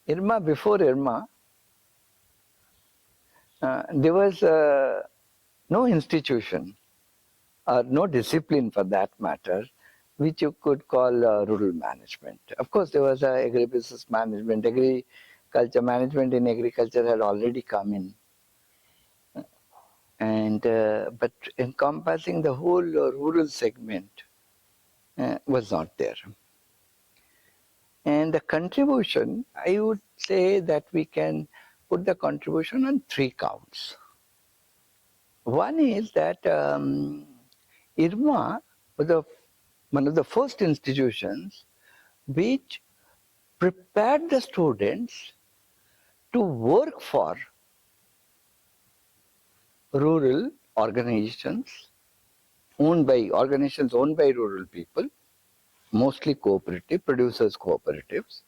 IRMA, before IRMA, there was no institution or no discipline for that matter which you could call rural management. Of course, there was agribusiness management, agriculture management in agriculture had already come in. And but encompassing the whole rural segment was not there. And the contribution, I would say that we can put the contribution on 3 counts. One is that IRMA was one of the first institutions which prepared the students to work for rural organizations owned by rural people, mostly cooperative, producers cooperatives,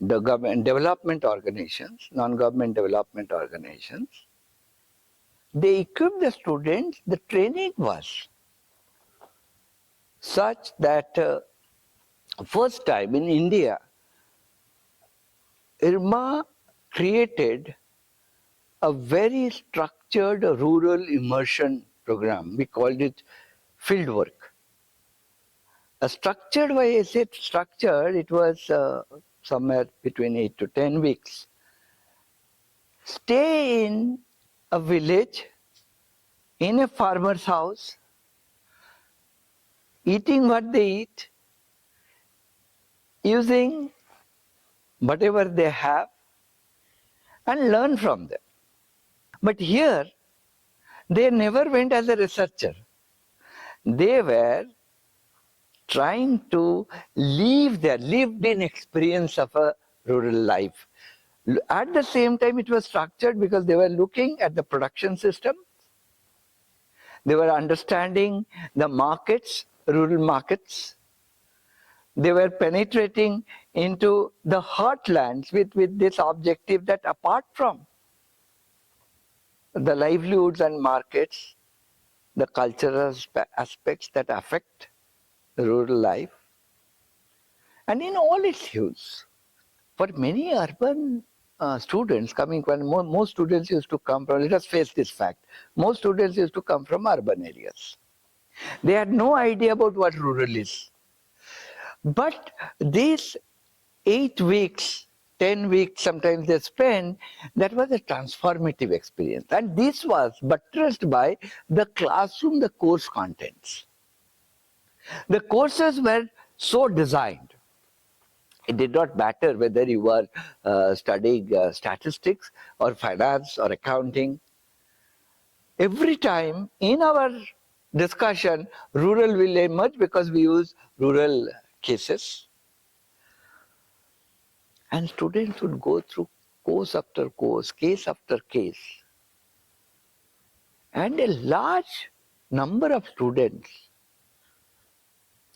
the government development organizations, non-government development organizations. They equip the students, the training was such that first time in India, IRMA created a very structured rural immersion program. We called it field work. A structured, why I said structured, it was somewhere between 8 to 10 weeks. Stay in a village, in a farmer's house, eating what they eat, using whatever they have, and learn from them. But here, they never went as a researcher. They were trying to live their lived-in experience of a rural life. At the same time, it was structured because they were looking at the production system. They were understanding the markets, rural markets. They were penetrating into the heartlands with this objective that apart from the livelihoods and markets, the cultural aspects that affect the rural life, and in all its hues. For many urban students coming from, most students used to come from, let us face this fact, most students used to come from urban areas. They had no idea about what rural is. But these 8 weeks, 10 weeks sometimes they spend, that was a transformative experience. And this was buttressed by the classroom, the course contents. The courses were so designed. It did not matter whether you were studying statistics or finance or accounting. Every time in our discussion, rural will emerge because we use rural cases. And students would go through course after course, case after case. And a large number of students,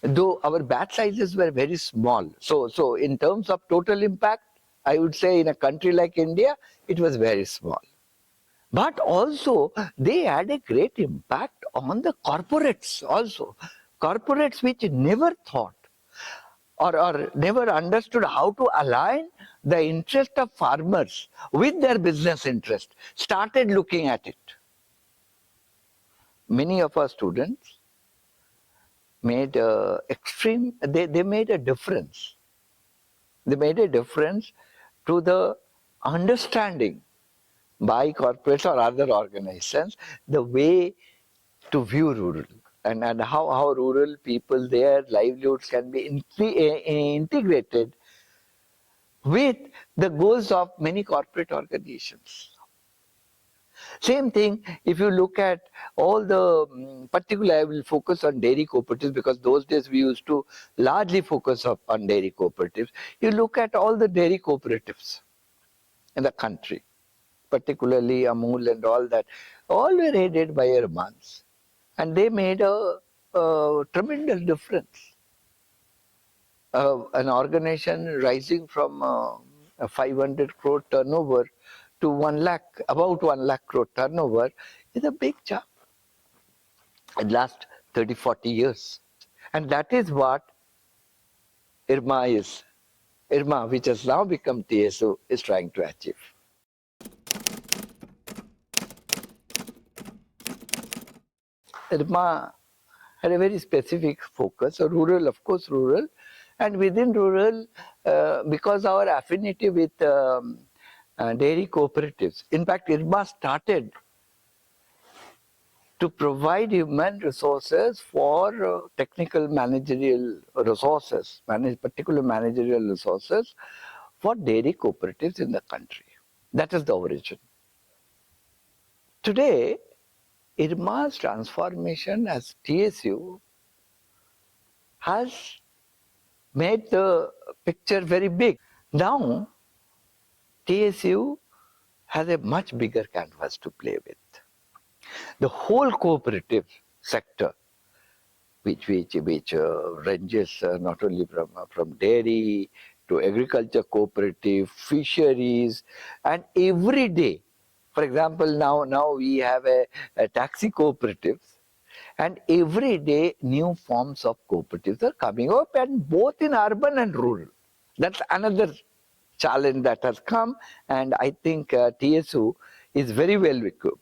though our batch sizes were very small. So in terms of total impact, I would say in a country like India, it was very small. But also, they had a great impact on the corporates also. Corporates which never thought or never understood how to align the interest of farmers with their business interest, started looking at it. Many of our students made they made a difference. They made a difference to the understanding by corporates or other organizations, the way to view rural and how rural people, their livelihoods can be integrated with the goals of many corporate organizations. Same thing, if you look at all the, particularly I will focus on dairy cooperatives because those days we used to largely focus on dairy cooperatives. You look at all the dairy cooperatives in the country, particularly Amul and all that, all were headed by IRMAs. And they made a tremendous difference. An organization rising from a 500 crore turnover to 1 lakh, about 1 lakh crore turnover is a big jump in the last 30, 40 years. And that is what IRMA is. IRMA, which has now become TSO, is trying to achieve. IRMA had a very specific focus, rural, of course, rural, and within rural, because our affinity with dairy cooperatives. In fact, IRMA started to provide human resources for technical managerial resources, particular managerial resources for dairy cooperatives in the country. That is the origin. Today, IRMA's transformation as TSU has made the picture very big. Now, TSU has a much bigger canvas to play with. The whole cooperative sector, which ranges not only from dairy to agriculture cooperative, fisheries, and every day. For example, now we have a taxi cooperatives, and every day new forms of cooperatives are coming up, and both in urban and rural. That's another challenge that has come, and I think TSU is very well equipped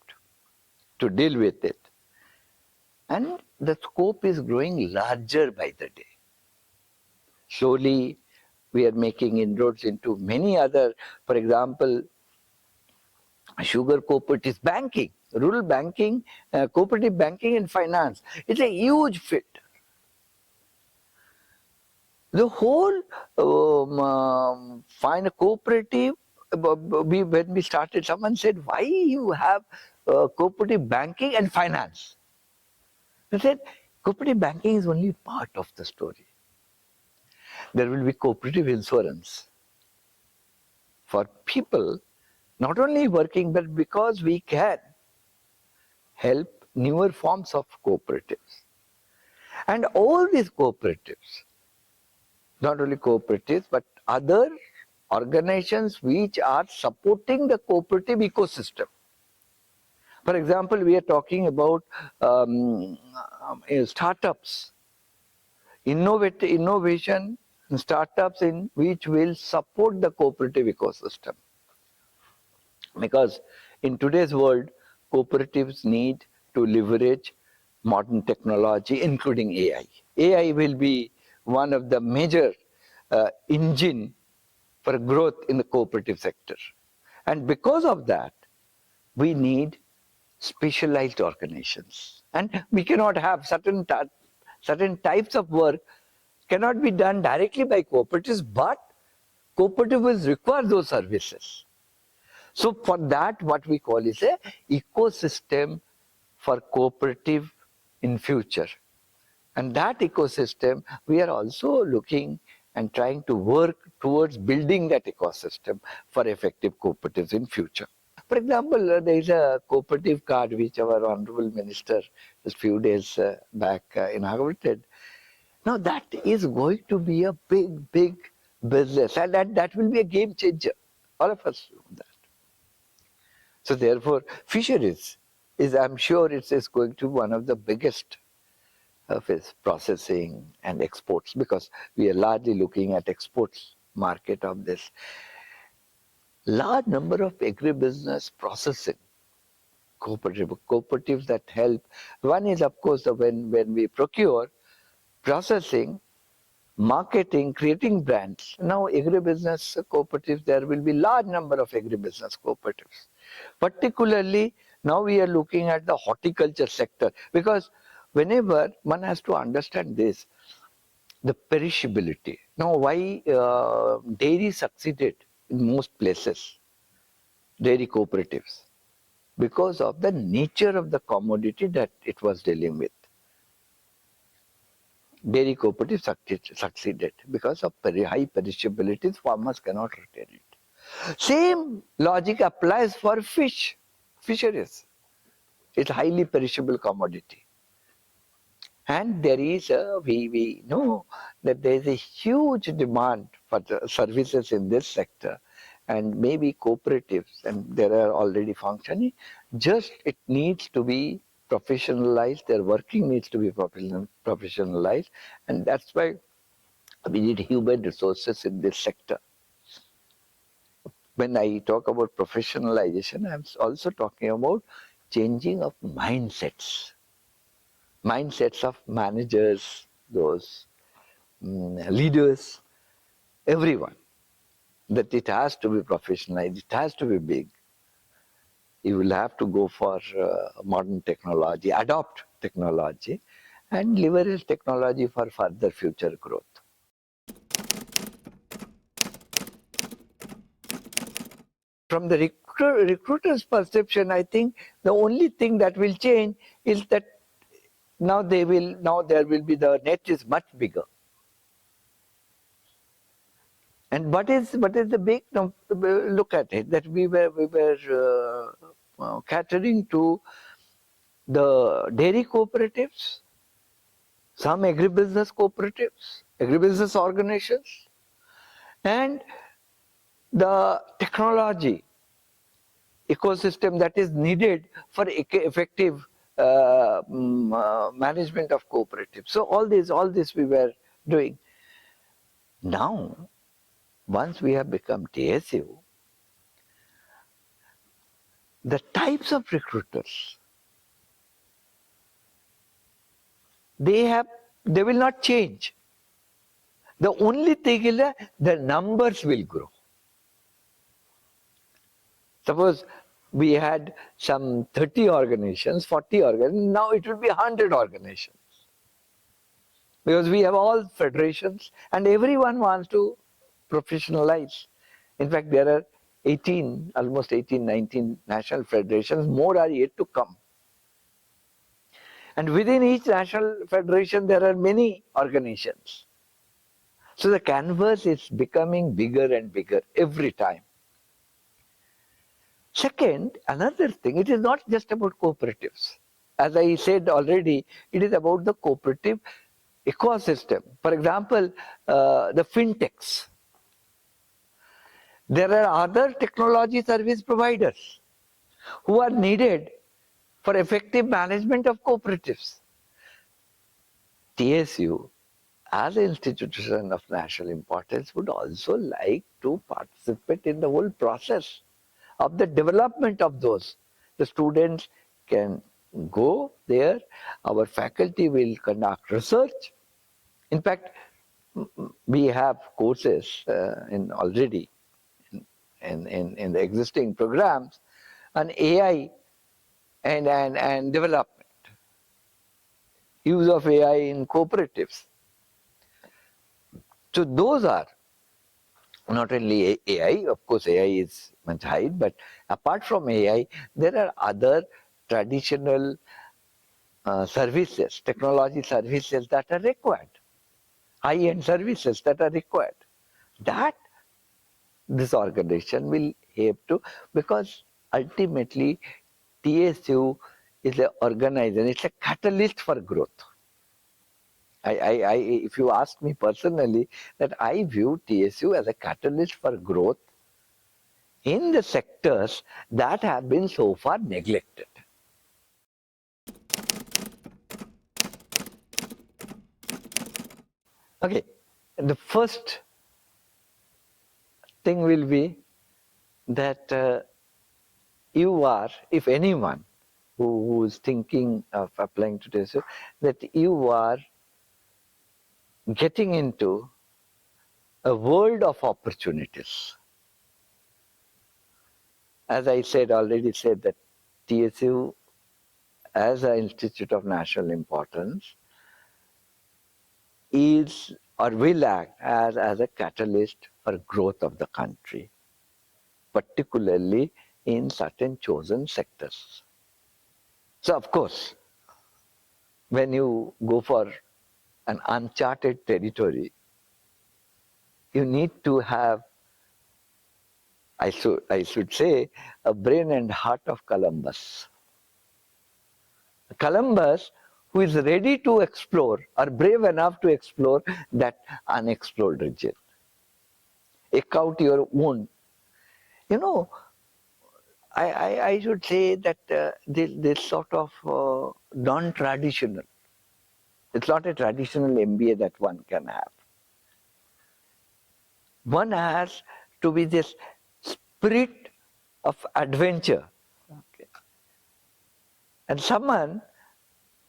to deal with it. And the scope is growing larger by the day. Slowly, we are making inroads into many other, for example, sugar cooperatives, banking, rural banking, cooperative banking and finance. It's a huge fit. The whole find a cooperative, when we started, someone said, why you have cooperative banking and finance? I said, cooperative banking is only part of the story. There will be cooperative insurance for people, not only working, but because we can help newer forms of cooperatives. And all these cooperatives, not only cooperatives, but other organizations which are supporting the cooperative ecosystem. For example, we are talking about startups, innovation and startups in which will support the cooperative ecosystem. Because in today's world, cooperatives need to leverage modern technology, including AI. AI will be one of the major engine for growth in the cooperative sector. And because of that, we need specialized organizations. And we cannot have certain types of work cannot be done directly by cooperatives, but cooperatives require those services. So for that, what we call is a ecosystem for cooperative in future. And that ecosystem, we are also looking and trying to work towards building that ecosystem for effective cooperatives in future. For example, there is a cooperative card which our Honorable Minister just few days back inaugurated. Now that is going to be a big business, and that will be a game changer. All of us know that. So therefore, fisheries is, I'm sure it is going to be one of the biggest of its processing and exports, because we are largely looking at exports market of this. Large number of agribusiness processing cooperatives that help. One is, of course, when we procure, processing, marketing, creating brands. Now agribusiness cooperatives, there will be large number of agribusiness cooperatives. Particularly now we are looking at the horticulture sector, because whenever one has to understand this, the perishability. Now why dairy succeeded in most places, dairy cooperatives? Because of the nature of the commodity that it was dealing with. Dairy cooperatives succeeded because of very high perishability. Farmers cannot retain it. Same logic applies for fisheries. It's a highly perishable commodity. And there is we know that there is a huge demand for the services in this sector, and maybe cooperatives, and there are already functioning, just it needs to be professionalized, their working needs to be professionalized, and that's why We need human resources in this sector. When I talk about professionalization, I'm also talking about changing of mindsets of managers, those leaders, everyone, that it has to be professionalized, it has to be big. You will have to go for modern technology, adopt technology, and leverage technology for further future growth. From the recruiter's perception, I think the only thing that will change is that now there will be, the net is much bigger. And what is the big, look at it, that we were catering to the dairy cooperatives, some agribusiness organizations, and the technology ecosystem that is needed for effective management of cooperatives. So all this we were doing. Now, once we have become TSU, the types of recruiters, they will not change. The only thing is that the numbers will grow. Suppose we had some 30 organizations, 40 organizations, now it will be 100 organizations. Because we have all federations and everyone wants to professionalize. In fact, there are almost 18, 19 national federations, more are yet to come. And within each national federation, there are many organizations. So the canvas is becoming bigger and bigger every time. Second, another thing, it is not just about cooperatives. As I said already, it is about the cooperative ecosystem. For example, the fintechs. There are other technology service providers who are needed for effective management of cooperatives. TSU, as an institution of national importance, would also like to participate in the whole process of the development of those. The students can go there, our faculty will conduct research. In fact, we have courses already in the existing programs on AI and development, use of AI in cooperatives. So those are not only AI, of course AI is much high, but apart from AI, there are other traditional services, technology services that are required, high-end services that are required. That this organization will have to, because ultimately TSU is an organization, it's a catalyst for growth. If you ask me personally, that I view TSU as a catalyst for growth in the sectors that have been so far neglected. Okay, the first thing will be that you are, if anyone who is thinking of applying to TSU, that you are getting into a world of opportunities. As I already said that TSU as an institute of national importance is or will act as a catalyst for growth of the country, particularly in certain chosen sectors. So of course, when you go for an uncharted territory, you need to have, I should say, a brain and heart of Columbus. Columbus, who is ready to explore or brave enough to explore that unexplored region. Eke out your own. You know, I should say that this sort of non-traditional, it's not a traditional MBA that one can have. One has to be this spirit of adventure. Okay. And someone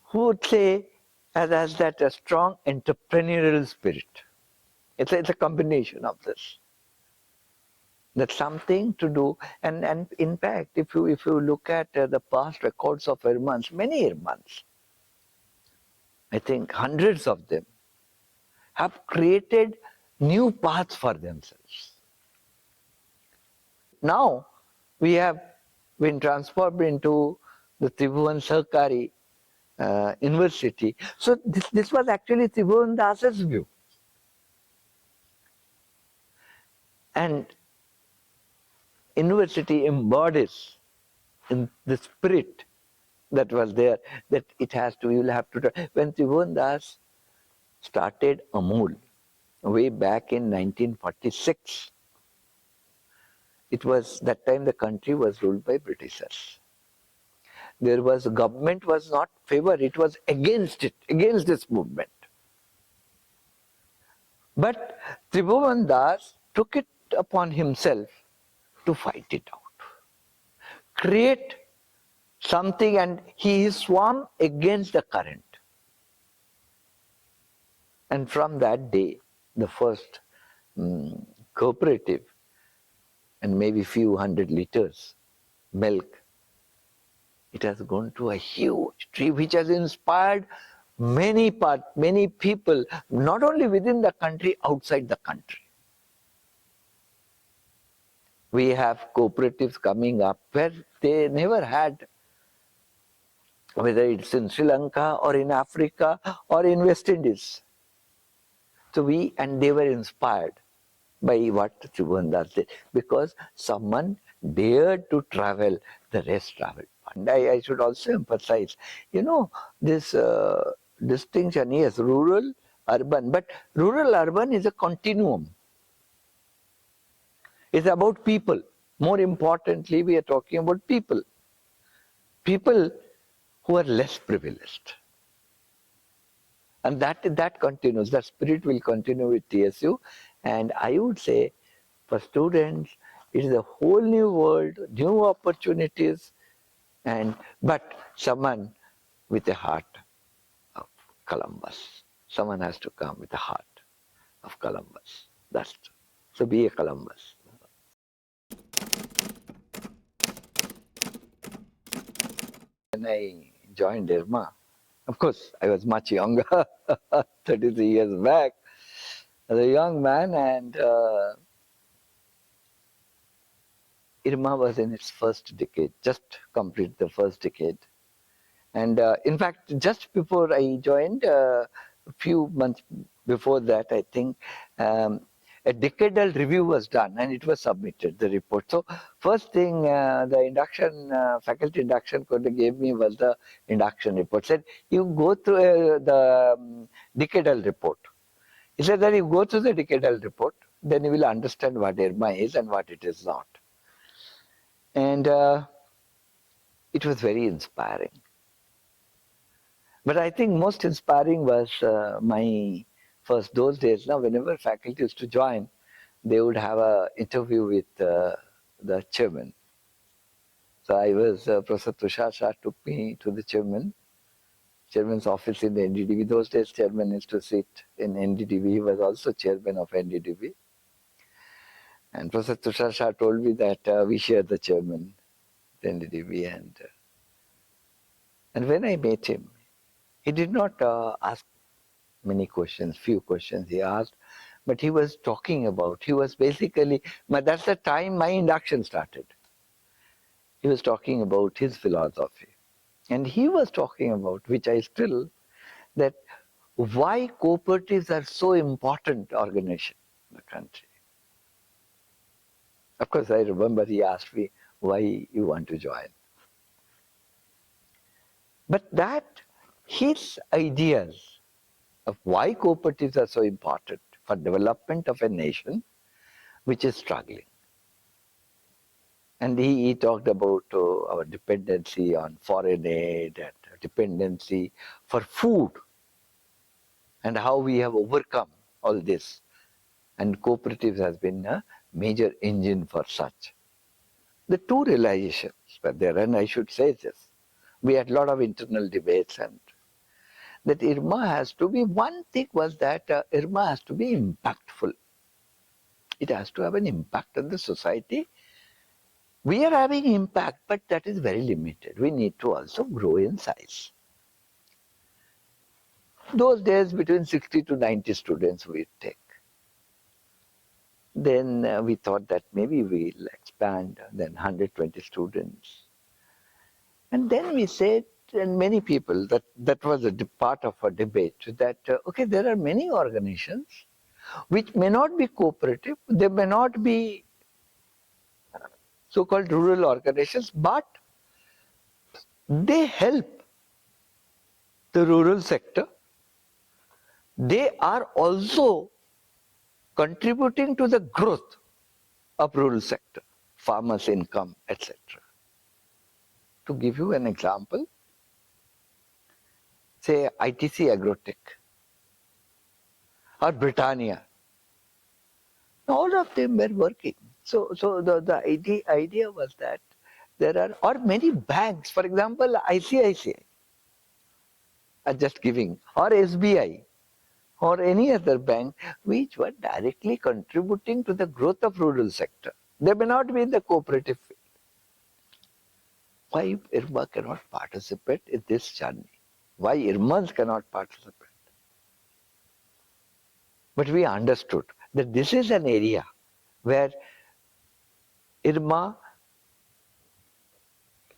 who would say has that a strong entrepreneurial spirit. It's a combination of this. That's something to do. And in fact, if you look at the past records of Irmans, many Irmans, I think hundreds of them, have created new paths for themselves. Now we have been transformed into the Tribhuvan Sahkari University. So this was actually Tribhuvan Das's view. And university embodies in the spirit that was there, that it has to, you will have to. When Tribhuvan Das started Amul way back in 1946, it was that time the country was ruled by Britishers. There was, government was not favor, it was against it, against this movement. But Tribhuvan Das took it upon himself to fight it out, create something, and he swam against the current. And from that day, the first cooperative, and maybe few hundred liters milk, it has grown to a huge tree which has inspired many people, not only within the country, outside the country. We have cooperatives coming up where they never had, whether it's in Sri Lanka or in Africa or in West Indies. So and they were inspired by what Tribhuvan Das did, because someone dared to travel, the rest traveled. And I should also emphasize, this distinction, yes, rural, urban, but rural, urban is a continuum. It's about people. More importantly, we are talking about people. People who are less privileged. And that continues, that spirit will continue with TSU. And I would say, for students, it is a whole new world, new opportunities, but someone with a heart of Columbus. Someone has to come with the heart of Columbus. So be a Columbus. When I joined IRMA, of course, I was much younger, 33 years back, as a young man, and IRMA was in its first decade, just completed the first decade. And in fact, just before I joined, a few months before that, I think, a decadal review was done and it was submitted, the report. So first thing, the induction, faculty induction coordinator gave me was the induction report. Said, you go through the decadal report. He said that you go through the decadal report, then you will understand what IRMA is and what it is not. And it was very inspiring. But I think most inspiring was my first, those days. Now, whenever faculty used to join, they would have an interview with the chairman. So I was, Professor Tushar Shah took me to the chairman's office in the NDDB. Those days, chairman used to sit in NDDB. He was also chairman of NDDB. And Professor Tushar Shah told me that we share the chairman, the NDDB. And when I met him, he did not ask many questions, few questions he asked, but he was talking about, he was basically, that's the time my induction started. He was talking about his philosophy. And he was talking about, which I still, that why cooperatives are so important organization in the country. Of course, I remember he asked me why you want to join. But his ideas of why cooperatives are so important for development of a nation which is struggling. And he talked about our dependency on foreign aid and dependency for food and how we have overcome all this And cooperatives has been a major engine for such. The two realizations were there, and I should say this. We had a lot of internal debates, and that IRMA has to be, one thing was that IRMA has to be impactful. It has to have an impact on the society. We are having impact, but that is very limited. We need to also grow in size. Those days, between 60 to 90 students we take. Then we thought that maybe we'll expand, then 120 students. And then we said, and many people, that was a part of a debate, that, okay, there are many organizations which may not be cooperative, they may not be so-called rural organizations, but they help the rural sector. They are also contributing to the growth of rural sector, farmers' income, etc. To give you an example, say ITC Agrotech or Britannia, all of them were working. So the idea was that there are, or many banks, for example, ICICI, just giving, or SBI, or any other bank, which were directly contributing to the growth of rural sector. They may not be in the cooperative field. Why IRMA cannot participate in this journey? Why IRMAs cannot participate? But we understood that this is an area where IRMA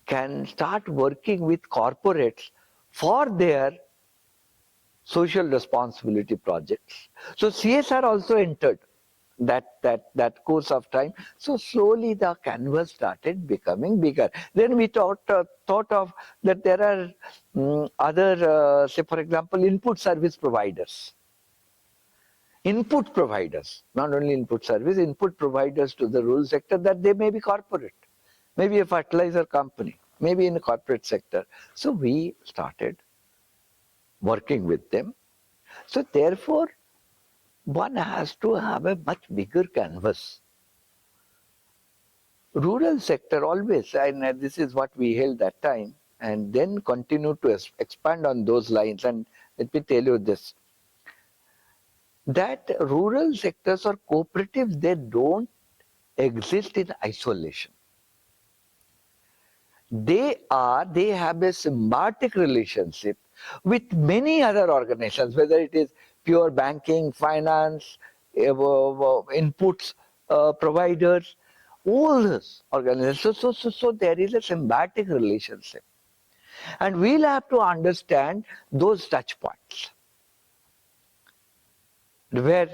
can start working with corporates for their social responsibility projects. So CSR also entered that course of time. So slowly the canvas started becoming bigger. Then we thought of that there are other, say for example, input service providers. Input providers, not only input service, input providers to the rural sector, that they may be corporate, maybe a fertilizer company, maybe in the corporate sector. So we started working with them. So therefore, one has to have a much bigger canvas. Rural sector always, and this is what we held that time, and then continue to expand on those lines. And let me tell you this, that rural sectors or cooperatives, they don't exist in isolation. They have a symbiotic relationship with many other organizations, whether it is pure banking, finance, inputs providers, all those organizations. So there is a symbiotic relationship. And we'll have to understand those touch points where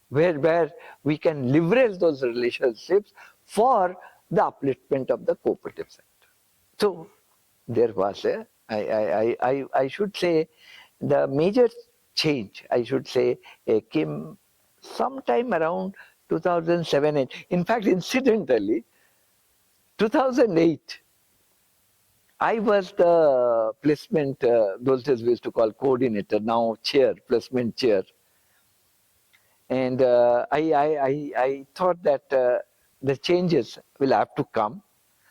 we can leverage those relationships for the upliftment of the cooperative sector. So there was I should say, the major change, I should say, came sometime around 2007. In fact, incidentally, 2008, I was the placement, those days we used to call coordinator, now chair, placement chair. And I thought that the changes will have to come.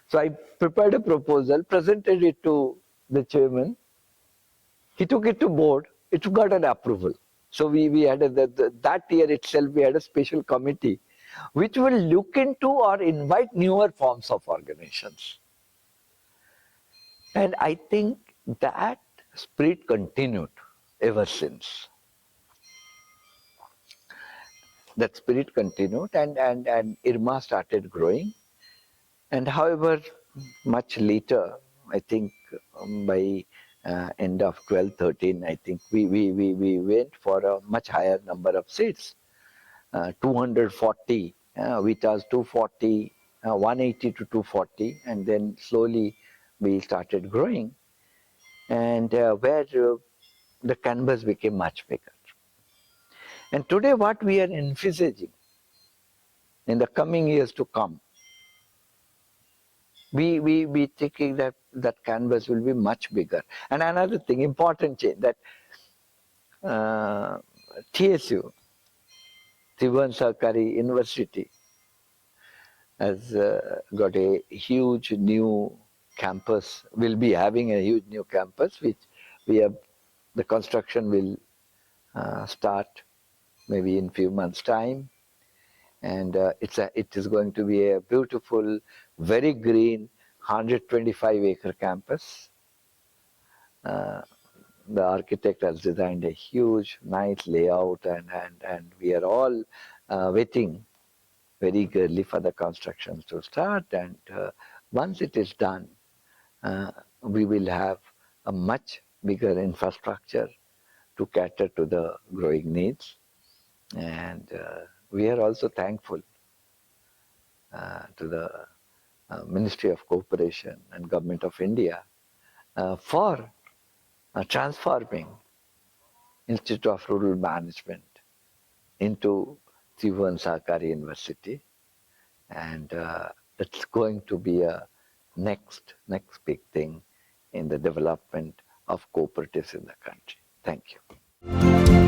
So I prepared a proposal, presented it to the chairman. He took it to board. It got an approval. So we had that year itself, we had a special committee which will look into or invite newer forms of organizations. And I think that spirit continued ever since. That spirit continued, and IRMA started growing. And however, much later, I think by end of 12, 13, I think we went for a much higher number of seats, 240, which was 240, 180 to 240, and then slowly we started growing, and where the canvas became much bigger. And today what we are envisaging in the coming years to come, we thinking that canvas will be much bigger. And another thing, important change, that TSU, Tribhuvan Sahkari University has got a huge new campus, will be having a huge new campus, which the construction will start maybe in few months' time. And it is going to be a beautiful, very green, 125-acre campus. The architect has designed a huge, nice layout, and we are all waiting very eagerly for the construction to start. And once it is done, we will have a much bigger infrastructure to cater to the growing needs. And we are also thankful to the Ministry of Cooperation and Government of India for transforming Institute of Rural Management into Tribhuvan Sahkari University, and it's going to be a next big thing in the development of cooperatives in the country. Thank you.